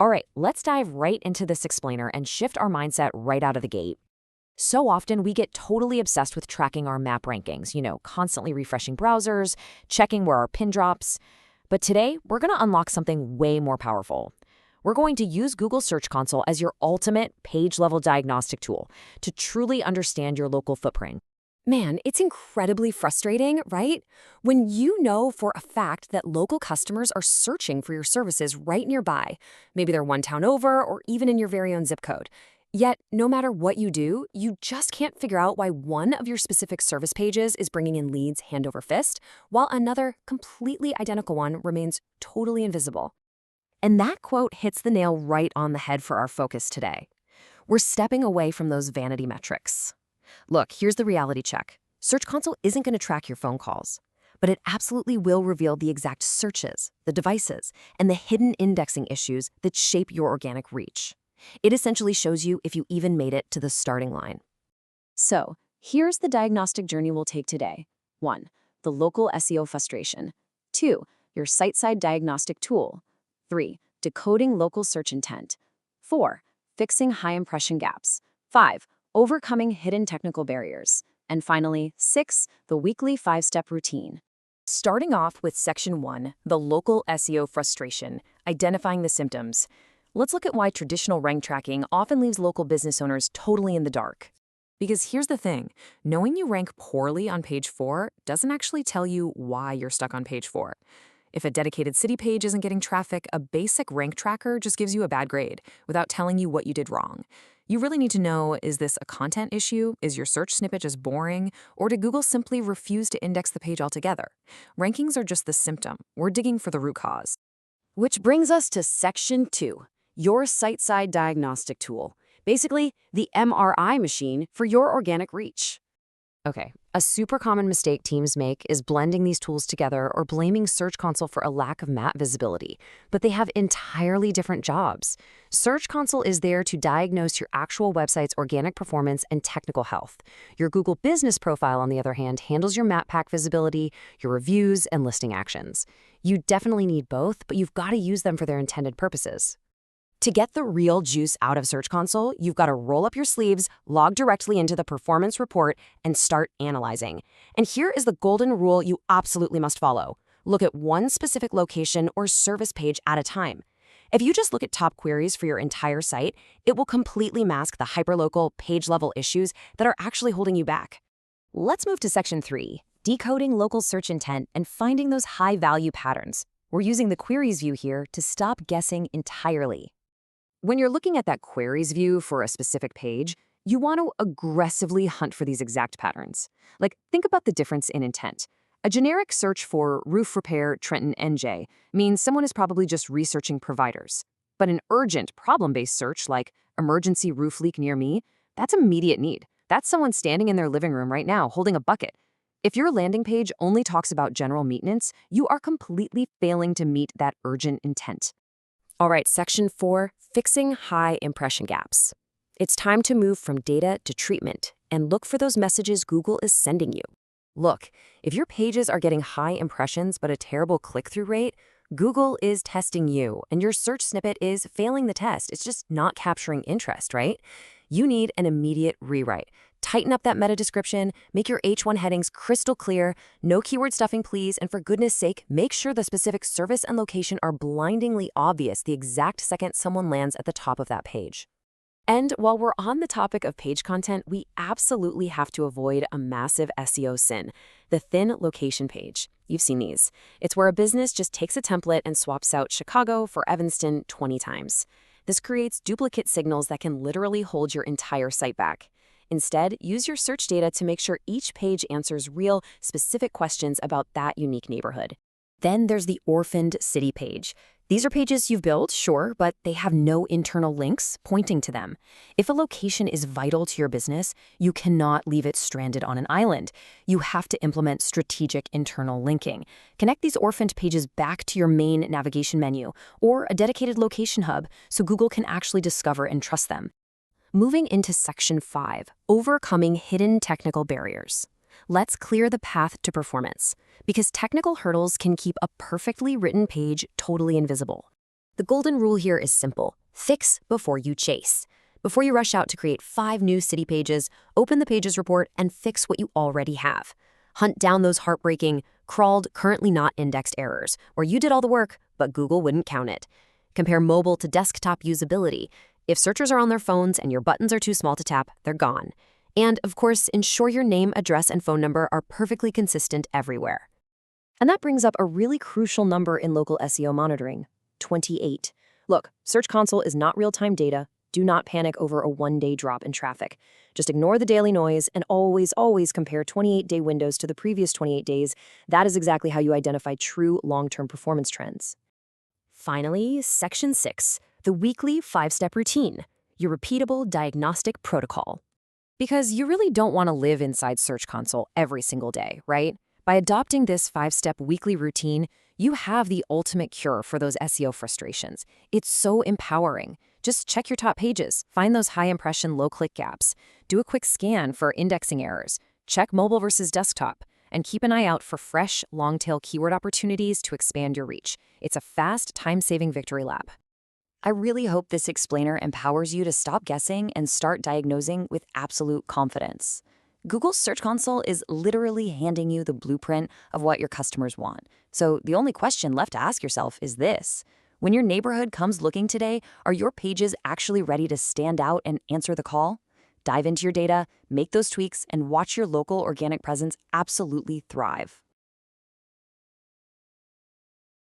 All right, let's dive right into this explainer and shift our mindset right out of the gate. So often we get totally obsessed with tracking our map rankings, constantly refreshing browsers, checking where our pin drops. But today, we're going to unlock something way more powerful. We're going to use Google Search Console as your ultimate page-level diagnostic tool to truly understand your local footprint. Man, it's incredibly frustrating, right? When you know for a fact that local customers are searching for your services right nearby, maybe they're one town over or even in your very own zip code. Yet, no matter what you do, you just can't figure out why one of your specific service pages is bringing in leads hand over fist, while another completely identical one remains totally invisible. And that quote hits the nail right on the head for our focus today. We're stepping away from those vanity metrics. Look, here's the reality check. Search Console isn't going to track your phone calls, but it absolutely will reveal the exact searches, the devices, and the hidden indexing issues that shape your organic reach. It essentially shows you if you even made it to the starting line. So, here's the diagnostic journey we'll take today. 1. The local SEO frustration. 2. Your site-side diagnostic tool. 3. Decoding local search intent. 4. Fixing high impression gaps. 5. Overcoming hidden technical barriers. And finally, 6. The weekly 5-step routine. Starting off with Section 1, the local SEO frustration, identifying the symptoms. Let's look at why traditional rank tracking often leaves local business owners totally in the dark. Because here's the thing, knowing you rank poorly on page 4 doesn't actually tell you why you're stuck on page 4. If a dedicated city page isn't getting traffic, a basic rank tracker just gives you a bad grade without telling you what you did wrong. You really need to know, is this a content issue? Is your search snippet just boring? Or did Google simply refuse to index the page altogether? Rankings are just the symptom. We're digging for the root cause. Which brings us to Section 2, your site-side diagnostic tool. Basically, the MRI machine for your organic reach. Okay, a super common mistake teams make is blending these tools together or blaming Search Console for a lack of map visibility, but they have entirely different jobs. Search Console is there to diagnose your actual website's organic performance and technical health. Your Google Business Profile, on the other hand, handles your map pack visibility, your reviews, and listing actions. You definitely need both, but you've got to use them for their intended purposes. To get the real juice out of Search Console, you've got to roll up your sleeves, log directly into the performance report, and start analyzing. And here is the golden rule you absolutely must follow. Look at one specific location or service page at a time. If you just look at top queries for your entire site, it will completely mask the hyperlocal, page-level issues that are actually holding you back. Let's move to Section 3, decoding local search intent and finding those high-value patterns. We're using the queries view here to stop guessing entirely. When you're looking at that queries view for a specific page, you want to aggressively hunt for these exact patterns. Like, think about the difference in intent. A generic search for roof repair Trenton NJ means someone is probably just researching providers. But an urgent, problem-based search like emergency roof leak near me, that's immediate need. That's someone standing in their living room right now holding a bucket. If your landing page only talks about general maintenance, you are completely failing to meet that urgent intent. All right, Section 4, fixing high impression gaps. It's time to move from data to treatment and look for those messages Google is sending you. Look, if your pages are getting high impressions but a terrible click-through rate, Google is testing you and your search snippet is failing the test. It's just not capturing interest, right? You need an immediate rewrite. Tighten up that meta description, make your H1 headings crystal clear, no keyword stuffing please, and for goodness sake, make sure the specific service and location are blindingly obvious the exact second someone lands at the top of that page. And while we're on the topic of page content, we absolutely have to avoid a massive SEO sin, the thin location page. You've seen these. It's where a business just takes a template and swaps out Chicago for Evanston 20 times. This creates duplicate signals that can literally hold your entire site back. Instead, use your search data to make sure each page answers real, specific questions about that unique neighborhood. Then there's the orphaned city page. These are pages you've built, sure, but they have no internal links pointing to them. If a location is vital to your business, you cannot leave it stranded on an island. You have to implement strategic internal linking. Connect these orphaned pages back to your main navigation menu or a dedicated location hub so Google can actually discover and trust them. Moving into Section 5, overcoming hidden technical barriers. Let's clear the path to performance, because technical hurdles can keep a perfectly written page totally invisible. The golden rule here is simple. Fix before you chase. Before you rush out to create 5 new city pages, open the Pages report and fix what you already have. Hunt down those heartbreaking, crawled, currently not indexed errors, where you did all the work, but Google wouldn't count it. Compare mobile to desktop usability. If searchers are on their phones and your buttons are too small to tap, they're gone. And, of course, ensure your name, address, and phone number are perfectly consistent everywhere. And that brings up a really crucial number in local SEO monitoring: 28. Look, Search Console is not real-time data. Do not panic over a one-day drop in traffic. Just ignore the daily noise and always compare 28-day windows to the previous 28 days. That is exactly how you identify true long-term performance trends. Finally, Section 6, the weekly 5-step routine, your repeatable diagnostic protocol. Because you really don't want to live inside Search Console every single day, right? By adopting this 5-step weekly routine, you have the ultimate cure for those SEO frustrations. It's so empowering. Just check your top pages, find those high-impression, low-click gaps, do a quick scan for indexing errors, check mobile versus desktop, and keep an eye out for fresh, long-tail keyword opportunities to expand your reach. It's a fast, time-saving victory lap. I really hope this explainer empowers you to stop guessing and start diagnosing with absolute confidence. Google's Search Console is literally handing you the blueprint of what your customers want. So the only question left to ask yourself is this: when your neighborhood comes looking today, are your pages actually ready to stand out and answer the call? Dive into your data, make those tweaks, and watch your local organic presence absolutely thrive.